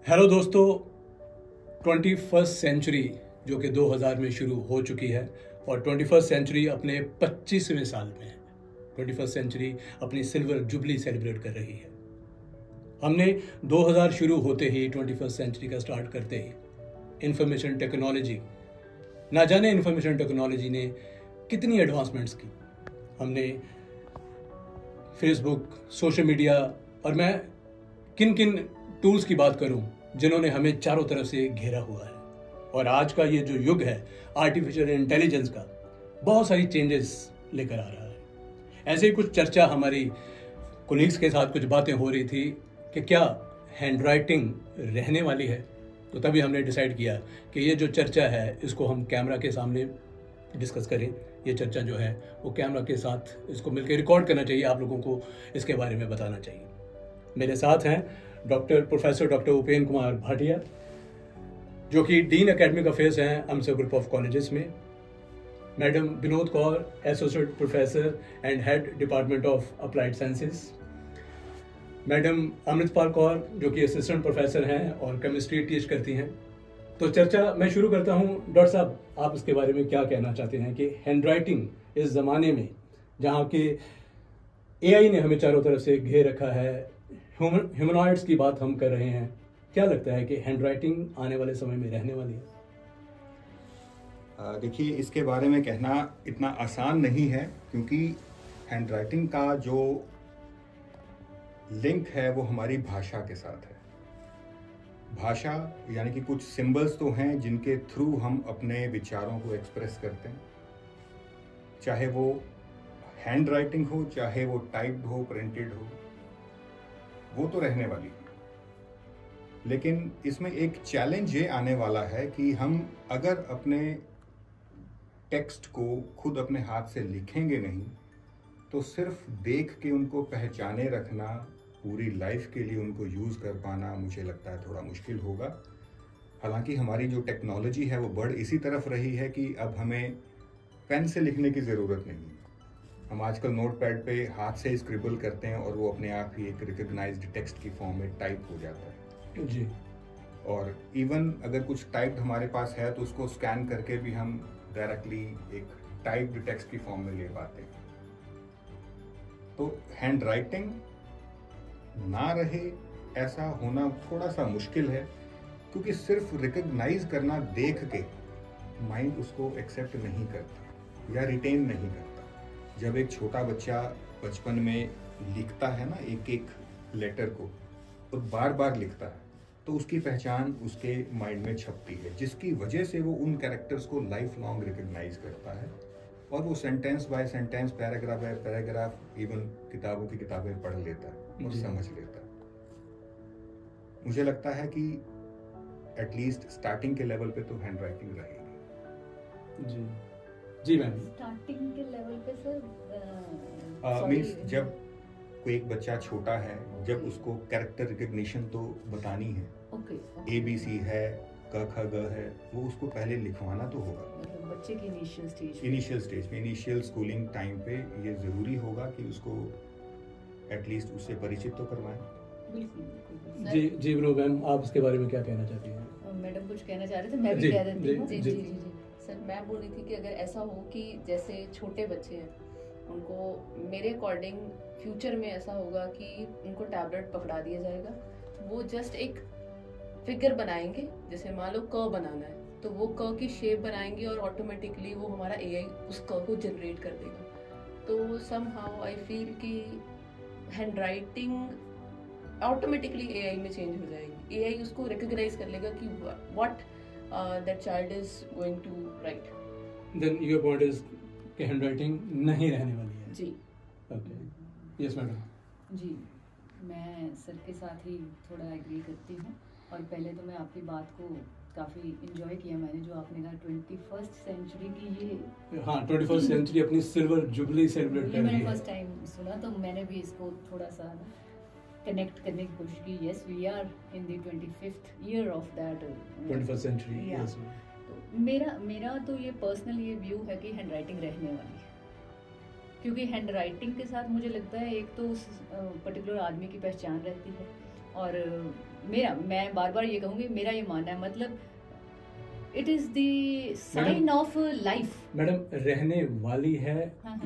Hello दोस्तों, 21st century जो कि 2000 में शुरू हो चुकी है और 21st सेंचुरी अपने 25वें साल में है। 21st सेंचुरी अपनी सिल्वर जुबली सेलिब्रेट कर रही है। हमने 2000 शुरू होते ही 21st सेंचुरी का स्टार्ट करते ही इंफॉर्मेशन टेक्नोलॉजी, ना जाने इंफॉर्मेशन टेक्नोलॉजी ने कितनी एडवांसमेंट्स की। हमने फेसबुक, सोशल मीडिया और मैं किन किन टूल्स की बात करूं जिन्होंने हमें चारों तरफ से घेरा हुआ है। और आज का ये जो युग है आर्टिफिशियल इंटेलिजेंस का, बहुत सारी चेंजेस लेकर आ रहा है। ऐसे ही कुछ चर्चा हमारी कोलीग्स के साथ कुछ बातें हो रही थी कि क्या हैंड राइटिंग रहने वाली है। तो तभी हमने डिसाइड किया कि ये जो चर्चा है इसको हम कैमरा के सामने डिस्कस करें। ये चर्चा जो है वो कैमरा के साथ इसको मिलकर रिकॉर्ड करना चाहिए, आप लोगों को इसके बारे में बताना चाहिए। मेरे साथ हैं प्रोफेसर डॉक्टर उपेन कुमार भाटिया, जो कि डीन एकेडमिक अफेयर्स हैं अमसा ग्रुप ऑफ कॉलेजेस में। Madam Vinod Kaur, associate professor and head department of applied sciences. Madam Amritpal Kaur, जो कि असिस्टेंट प्रोफेसर हैं और केमिस्ट्री टीच करती हैं। तो चर्चा मैं शुरू करता हूं। डॉक्टर साहब, आप इसके बारे में क्या कहना चाहते हैं कि हैंड राइटिंग इस ज़माने में जहाँ के एआई ने हमें चारों तरफ से घेर रखा है, ह्यूमनॉइड्स की बात हम कर रहे हैं, क्या लगता है कि हैंड राइटिंग आने वाले समय में रहने वाली है? देखिए, इसके बारे में कहना इतना आसान नहीं है, क्योंकि हैंड राइटिंग का जो लिंक है वो हमारी भाषा के साथ है। भाषा यानी कि कुछ सिंबल्स तो हैं जिनके थ्रू हम अपने विचारों को एक्सप्रेस करते हैं, चाहे वो हैंड राइटिंग हो, चाहे वो टाइप्ड हो, प्रिंटेड हो, वो तो रहने वाली है। लेकिन इसमें एक चैलेंज ये आने वाला है कि हम अगर अपने टेक्स्ट को खुद अपने हाथ से लिखेंगे नहीं, तो सिर्फ देख के उनको पहचाने रखना, पूरी लाइफ के लिए उनको यूज़ कर पाना, मुझे लगता है थोड़ा मुश्किल होगा। हालांकि हमारी जो टेक्नोलॉजी है वो बढ़ इसी तरफ रही है कि अब हमें पेन से लिखने की ज़रूरत नहीं है। हम आजकल नोटपैड पे हाथ से स्क्रिबल करते हैं और वो अपने आप ही एक रिकग्नाइज्ड टेक्स्ट की फॉर्म में टाइप हो जाता है जी। और इवन अगर कुछ टाइप्ड हमारे पास है तो उसको स्कैन करके भी हम डायरेक्टली एक टाइप्ड टेक्स्ट की फॉर्म में ले पाते हैं। तो हैंड राइटिंग ना रहे ऐसा होना थोड़ा सा मुश्किल है, क्योंकि सिर्फ रिकग्नाइज करना देख के माइंड उसको एक्सेप्ट नहीं करता या रिटेन नहीं करता। जब एक छोटा बच्चा बचपन में लिखता है ना एक एक लेटर को, और बार बार लिखता है, तो उसकी पहचान उसके माइंड में छपती है, जिसकी वजह से वो उन कैरेक्टर्स को लाइफ लॉन्ग रिकग्नाइज करता है और वो sentence by sentence, paragraph by paragraph, even किताबों की किताबें पढ़ लेता है और समझ लेता है। मुझे लगता है कि एटलीस्ट स्टार्टिंग के लेवल पे तो हैंड राइटिंग रहेगी। जी जी मैम। स्टार्टिंग के लेवल पे सर मीन्स जब कोई एक बच्चा छोटा है, जब उसको कैरेक्टर रिकग्निशन तो बतानी है, ABC है, क ख ग है, वो उसको पहले लिखवाना तो होगा। मतलब बच्चे की इनिशियल स्टेज में, इनिशियल स्कूलिंग टाइम पे ये ज़रूरी होगा कि उसको एटलीस्ट उससे परिचित तो करवाएं। बिल्कुल। जी जी ब्रो मैम, आप इसके बारे में क्या कहना चाहती हैं? मैडम कुछ कहना चाह रहे थे, मैं भी कह देती हूँ। जी। सर, मैं बोल रही थी कि अगर ऐसा हो कि जैसे छोटे बच्चे हैं, उनको मेरे अकॉर्डिंग फ्यूचर में ऐसा होगा कि उनको टैबलेट पकड़ा दिया जाएगा, वो जस्ट एक फिगर बनाएंगे, जैसे मान लो क बनाना है तो वो क की शेप बनाएंगे और ऑटोमेटिकली वो हमारा एआई उस क को जनरेट कर देगा। तो समहाउ आई फील कि हैंड राइटिंग ऑटोमेटिकली एआई में चेंज हो जाएगी। एआई उसको रिकॉग्नाइज कर लेगा कि what that child is going to write. Then your point is कि हैंड राइटिंग नहीं रहने वाली है। जी। Okay, yes madam. जी, मैं सर के साथ ही थोड़ा एग्री करती हूँ। और पहले तो मैं आपकी बात को काफ़ी इंजॉय किया मैंने, जो आपने कहा 21st सेंचुरी की ये, हाँ 21st सेंचुरी अपनी सिल्वर जुबली सेलिब्रेट कर रही है। मैंने फर्स्ट टाइम सुना, तो मैंने भी इसको थोड़ा सा कनेक्ट करने की कोशिश की। Yes, we are in the 25th year of that 21st century. Yes. तो मेरा तो ये पर्सनल ये व्यू है कि हैंड राइटिंग रहने वाली है, क्योंकि हैंड राइटिंग के साथ मुझे लगता है एक तो उस पर्टिकुलर आदमी की पहचान रहती है, और मैं बार बार ये कहूँगी, मेरा ये मानना है, मतलब it is the sign of life. Madam, रहने वाली है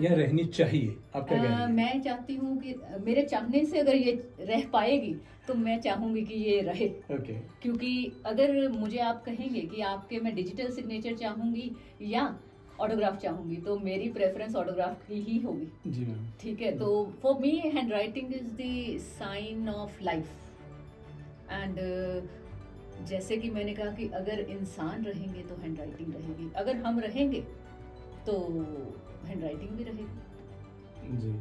या रहनी चाहिए, आप क्या कहेंगे? मैं चाहती हूँ कि मेरे चाहने से अगर ये रह पाएगी तो मैं चाहूंगी कि ये रहे। okay. क्योंकि अगर मुझे आप कहेंगे कि आपके मैं डिजिटल सिग्नेचर चाहूंगी या ऑटोग्राफ चाहूंगी, तो मेरी प्रेफरेंस ऑटोग्राफ की ही होगी। जी मैम। ठीक है, तो for me hand writing is the sign of life. And जैसे कि मैंने कहा कि अगर इंसान रहेंगे तो हैंड राइटिंग रहेगी, अगर हम रहेंगे तो हैंड राइटिंग भी रहेगी। जी।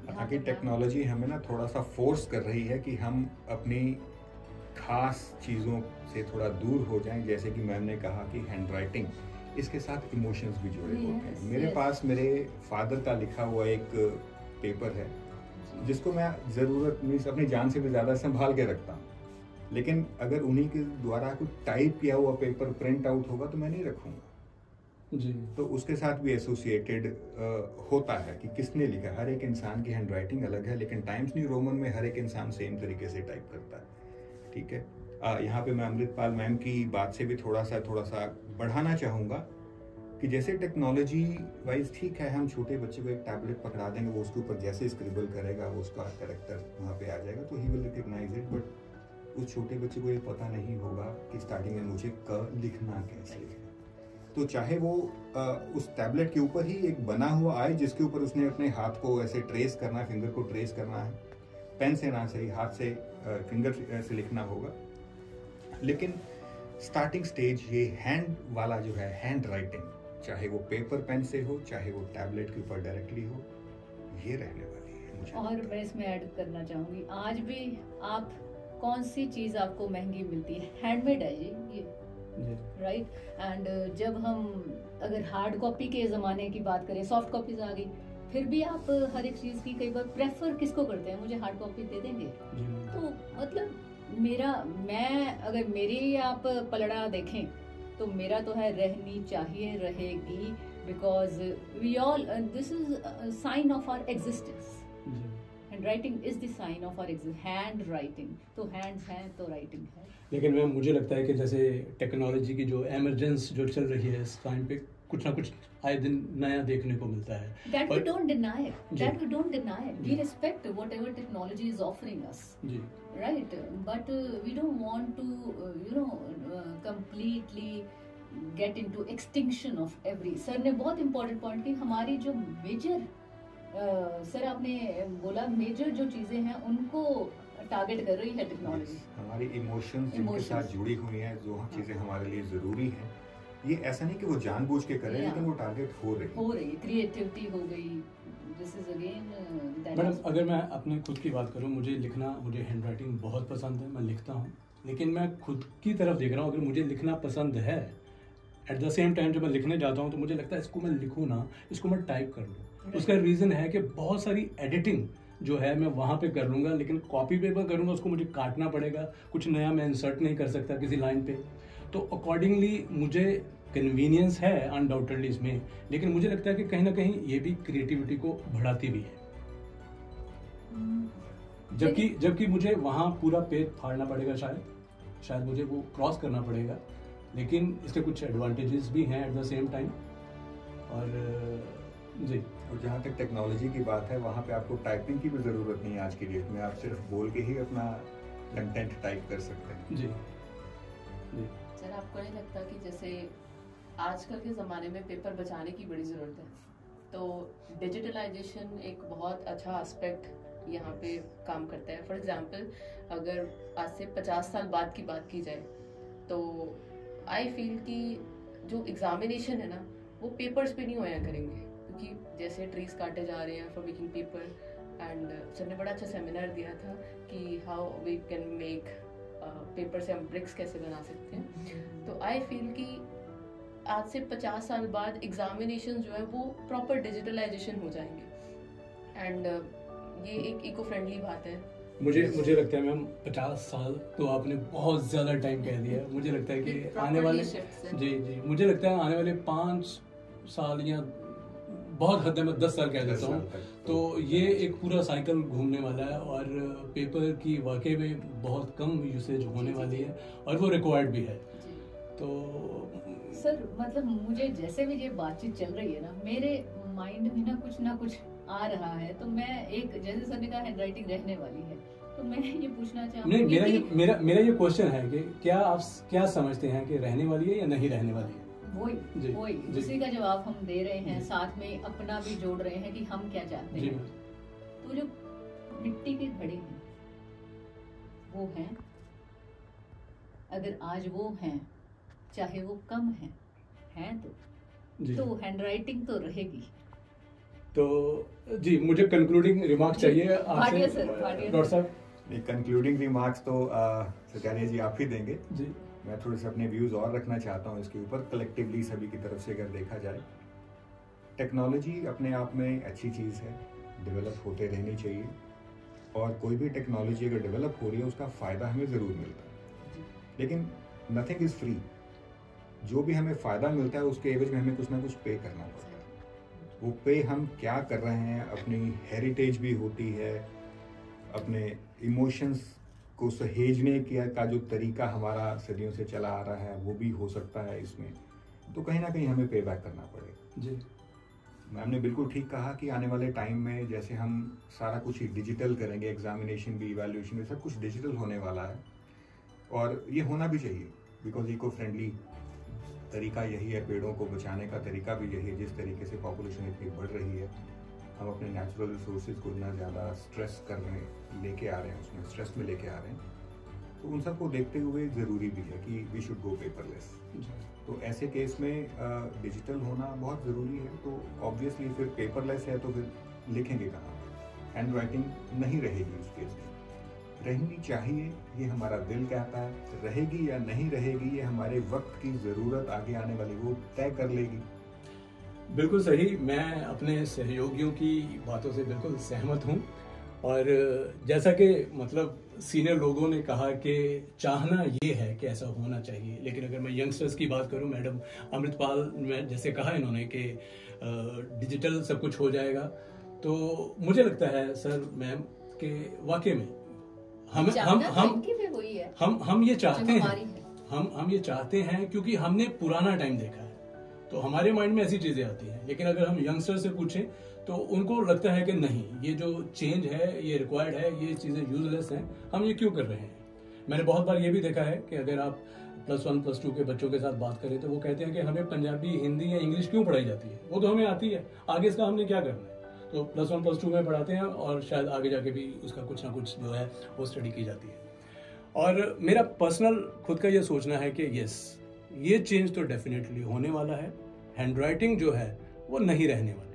हालांकि टेक्नोलॉजी हमें ना थोड़ा सा फोर्स कर रही है कि हम अपनी खास चीज़ों से थोड़ा दूर हो जाएं, जैसे कि मैम ने कहा कि हैंड राइटिंग, इसके साथ इमोशंस भी जुड़े होते हैं। मेरे पास मेरे फादर का लिखा हुआ एक पेपर है जिसको मैं ज़रूरत मीन्स अपनी जान से भी ज़्यादा संभाल के रखता हूँ, लेकिन अगर उन्हीं के द्वारा कुछ टाइप किया हुआ पेपर प्रिंट आउट होगा तो मैं नहीं रखूँगा जी। तो उसके साथ भी एसोसिएटेड होता है कि किसने लिखा। हर एक इंसान की हैंड राइटिंग अलग है, लेकिन टाइम्स न्यू रोमन में हर एक इंसान सेम तरीके से टाइप करता है। ठीक है, यहाँ पे मैं अमृतपाल मैम की बात से भी थोड़ा सा बढ़ाना चाहूँगा कि जैसे टेक्नोलॉजी वाइज ठीक है, हम छोटे बच्चे को एक टैबलेट पकड़ा देंगे, वो उसके ऊपर जैसे स्क्रिबल करेगा वो उसका कैरेक्टर वहाँ पे आ जाएगा, तो he will recognise it. But उस छोटे बच्चे को ये पता नहीं होगा कि स्टार्टिंग में मुझे क लिखना कैसे है। तो चाहे वो उस टैबलेट के ऊपर ही एक बना हुआ आए जिसके ऊपर उसने अपने हाथ को ऐसे ट्रेस करना है, फिंगर को ट्रेस करना है, पेन से ना सही हाथ से फिंगर से लिखना होगा। लेकिन स्टार्टिंग स्टेज ये हैंड वाला जो है, हैंड राइटिंग, चाहे वो पेपर पेन से हो चाहे वो टैबलेट के ऊपर डायरेक्टली हो, ये रहने वाली है मुझे। और मैं इसमें ऐड करना चाहूँगी, आज भी आप कौन सी चीज़ आपको महंगी मिलती है, हैंडमेड है ये राइट। एंड जब हम अगर हार्ड कॉपी के ज़माने की बात करें, सॉफ्ट कॉपीज आ गई, फिर भी आप हर एक चीज़ की कई बार प्रेफर किसको करते हैं, मुझे हार्ड कॉपी दे देंगे। तो मतलब मैं अगर मेरी आप पलड़ा देखें तो मेरा तो है रहनी चाहिए, रहेगी, because we all this is sign of our existence. Hand writing is the sign of our existence. Hand writing तो हैंड्स हैं तो राइटिंग है। लेकिन मैम मुझे लगता है कि जैसे टेक्नोलॉजी की जो एमरजेंस जो चल रही है इस टाइम पे, कुछ ना कुछ आए दिन नया देखने को मिलता है। That we don't deny. That we don't deny. We respect whatever technology is offering us. जी. Right, but we don't want to completely get into extinction of every. Sir ने बहुत important point की, हमारी जो major सर आपने बोला major जो चीजें हैं उनको टारगेट कर रही है टेक्नोलॉजी। हमारी इमोशंस जिनके साथ जुड़ी हुई हैं, जो चीजें हमारे लिए जरूरी हैं, ये ऐसा नहीं कि वो जानबूझ के कर रहे हैं, लेकिन वो टारगेट हो रही है। क्रिएटिविटी हो गई। दिस इज अगेन मैडम, अगर मैं अपने खुद की बात करूं, मुझे हैंड राइटिंग बहुत पसंद है, मैं लिखता हूं, लेकिन मैं खुद की तरफ देख रहा हूं, अगर मुझे लिखना पसंद है, एट द सेम टाइम जब मैं लिखने जाता हूं तो मुझे लगता है इसको मैं लिखूं ना, इसको मैं टाइप कर लूं। उसका रीज़न है कि बहुत सारी एडिटिंग जो है मैं वहाँ पे कर लूँगा, लेकिन कॉपी पेपर करूँगा उसको मुझे काटना पड़ेगा, कुछ नया मैं इंसर्ट नहीं कर सकता किसी लाइन पे। तो अकॉर्डिंगली मुझे कन्वीनियंस है अनडाउटेडली इसमें, लेकिन मुझे लगता है कि कहीं ना कहीं ये भी क्रिएटिविटी को बढ़ाती भी है। जबकि मुझे वहाँ पूरा पेज फाड़ना पड़ेगा, शायद मुझे वो क्रॉस करना पड़ेगा, लेकिन इसके कुछ एडवांटेजेस भी हैं एट द सेम टाइम। और जी, और जहाँ तक टेक्नोलॉजी की बात है, वहाँ पे आपको टाइपिंग की भी ज़रूरत नहीं है आज की डेट में, आप सिर्फ बोल के ही अपना कंटेंट टाइप कर सकते हैं। जी जी। सर, आपको नहीं लगता कि जैसे आजकल के ज़माने में पेपर बचाने की बड़ी ज़रूरत है, तो डिजिटलाइजेशन एक बहुत अच्छा एस्पेक्ट यहाँ पे काम करता है। फॉर एग्जांपल, अगर आज से 50 साल बाद की बात की जाए तो आई फील कि जो एग्जामिनेशन है ना, वो पेपर्स पे नहीं होया करेंगे, क्योंकि जैसे ट्रीज काटे जा रहे हैं for making paper. And sir ने बड़ा अच्छा सेमिनार दिया था कि how we can make paper से हम ब्रिक्स कैसे बना सकते हैं। तो आई फील कि आज से 50 साल बाद एग्जामिनेशन जो है वो प्रॉपर डिजिटलाइजेशन हो जाएंगे, एंड ये एक इको फ्रेंडली बात है। मुझे लगता है मैम 50 साल तो आपने बहुत ज़्यादा टाइम कह दिया। मुझे लगता है कि आने वाले मुझे लगता है आने वाले 5 साल या बहुत हद में 10 साल कह देता हूँ। तो ये एक पूरा साइकिल घूमने वाला है और पेपर की वाकई में बहुत कम यूसेज होने वाली है और वो रिक्वायर्ड भी है। तो सर मतलब मुझे जैसे भी ये बातचीत चल रही है ना, मेरे माइंड में ना कुछ आ रहा है। तो मैं एक, जैसे सर ने कहा हैंडराइटिंग रहने वाली है, तो मैं ये पूछना चाहूँगी। नहीं, मेरा ये क्वेश्चन है कि क्या आप क्या समझते हैं कि रहने वाली है या नहीं रहने वाली है? वही उसी का जवाब हम दे रहे हैं, साथ में अपना भी जोड़ रहे हैं कि हम क्या चाहते हैं। तो जो मिट्टी के घड़े हैं वो हैं, अगर आज वो हैं, चाहे वो कम हैं तो हैंडराइटिंग तो रहेगी। तो जी मुझे कंक्लूडिंग रिमार्क्स चाहिए आपसे डॉक्टर साहब। कंक्लूडिंग रिमार्क्स तो सचारिया जी आप ही देंगे जी। मैं थोड़े से अपने व्यूज़ और रखना चाहता हूँ इसके ऊपर। कलेक्टिवली सभी की तरफ से अगर देखा जाए, टेक्नोलॉजी अपने आप में अच्छी चीज़ है, डेवलप होते रहनी चाहिए, और कोई भी टेक्नोलॉजी अगर डेवलप हो रही है उसका फ़ायदा हमें ज़रूर मिलता है, लेकिन नथिंग इज़ फ्री। जो भी हमें फ़ायदा मिलता है उसके एवज में हमें कुछ ना कुछ पे करना पड़ता है। वो पे हम क्या कर रहे हैं, अपनी हेरिटेज भी होती है, अपने इमोशंस को सहेजने का जो तरीका हमारा सदियों से चला आ रहा है वो भी हो सकता है इसमें। तो कहीं ना कहीं हमें पे बैक करना पड़ेगा। जी मैम ने बिल्कुल ठीक कहा कि आने वाले टाइम में जैसे हम सारा कुछ ही डिजिटल करेंगे, एग्जामिनेशन भी, इवैल्यूएशन भी, सब कुछ डिजिटल होने वाला है, और ये होना भी चाहिए बिकॉज इको फ्रेंडली तरीका यही है, पेड़ों को बचाने का तरीका भी यही है। जिस तरीके से पॉपुलेशन इतनी बढ़ रही है, हम अपने नेचुरल रिसोर्सेज को इतना ज़्यादा स्ट्रेस लेके आ रहे हैं, उसमें स्ट्रेस में लेके आ रहे हैं, तो उन सबको देखते हुए ज़रूरी भी है कि वी शुड गो पेपरलेस। तो ऐसे केस में डिजिटल होना बहुत ज़रूरी है। तो ऑब्वियसली फिर पेपरलेस है तो फिर लिखेंगे कहाँ? हैंड राइटिंग नहीं रहेगी उस केस में, रहनी चाहिए, ये हमारा दिल कहता है। रहेगी या नहीं रहेगी ये हमारे वक्त की ज़रूरत आगे आने वाली वो तय कर लेगी। बिल्कुल सही। मैं अपने सहयोगियों की बातों से बिल्कुल सहमत हूँ, और जैसा कि मतलब सीनियर लोगों ने कहा कि चाहना ये है कि ऐसा होना चाहिए, लेकिन अगर मैं यंगस्टर्स की बात करूँ, मैडम अमृतपाल में जैसे कहा इन्होंने कि डिजिटल सब कुछ हो जाएगा, तो मुझे लगता है सर मैम कि वाकई में हम ये चाहते हैं, हम ये चाहते हैं क्योंकि हमने पुराना टाइम देखा है, तो हमारे माइंड में ऐसी चीजें आती हैं। लेकिन अगर हम यंगस्टर से पूछें तो उनको लगता है कि नहीं, ये जो चेंज है ये रिक्वायर्ड है, ये चीजें यूजलेस हैं, हम ये क्यों कर रहे हैं। मैंने बहुत बार ये भी देखा है कि अगर आप +1 +2 के बच्चों के साथ बात करें तो वो कहते हैं कि हमें पंजाबी, हिंदी या इंग्लिश क्यों पढ़ाई जाती है, वो तो हमें आती है, आगे इसका हमने क्या करना है। तो +1 +2 में पढ़ाते हैं और शायद आगे जाके भी उसका कुछ ना कुछ जो है वो स्टडी की जाती है। और मेरा पर्सनल खुद का ये सोचना है कि यस, ये चेंज तो डेफिनेटली होने वाला है। हैंडराइटिंग जो है वो नहीं रहने वाली।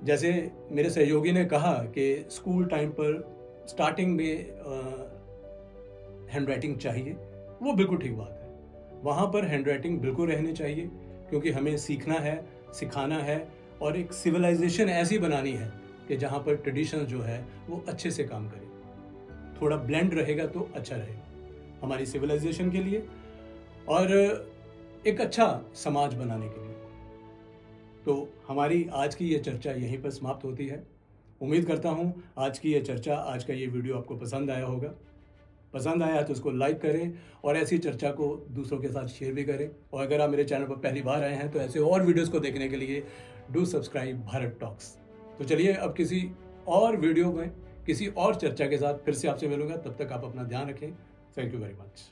जैसे मेरे सहयोगी ने कहा कि स्कूल टाइम पर स्टार्टिंग में हैंडराइटिंग चाहिए, वो बिल्कुल ठीक बात है। वहाँ पर हैंडराइटिंग बिल्कुल रहनी चाहिए, क्योंकि हमें सीखना है, सिखाना है, और एक सिविलाइजेशन ऐसी बनानी है कि जहाँ पर ट्रेडिशन जो है वो अच्छे से काम करे। थोड़ा ब्लेंड रहेगा तो अच्छा रहेगा हमारी सिविलाइजेशन के लिए और एक अच्छा समाज बनाने के लिए। तो हमारी आज की ये चर्चा यहीं पर समाप्त होती है। उम्मीद करता हूँ आज की ये चर्चा, आज का ये वीडियो आपको पसंद आया होगा। पसंद आया तो उसको लाइक करें और ऐसी चर्चा को दूसरों के साथ शेयर भी करें। और अगर आप मेरे चैनल पर पहली बार आए हैं तो ऐसे और वीडियोस को देखने के लिए डू सब्सक्राइब भारत टॉक्स। तो चलिए अब किसी और वीडियो में किसी और चर्चा के साथ फिर से आपसे मिलूंगा। तब तक आप अपना ध्यान रखें। Thank you very much.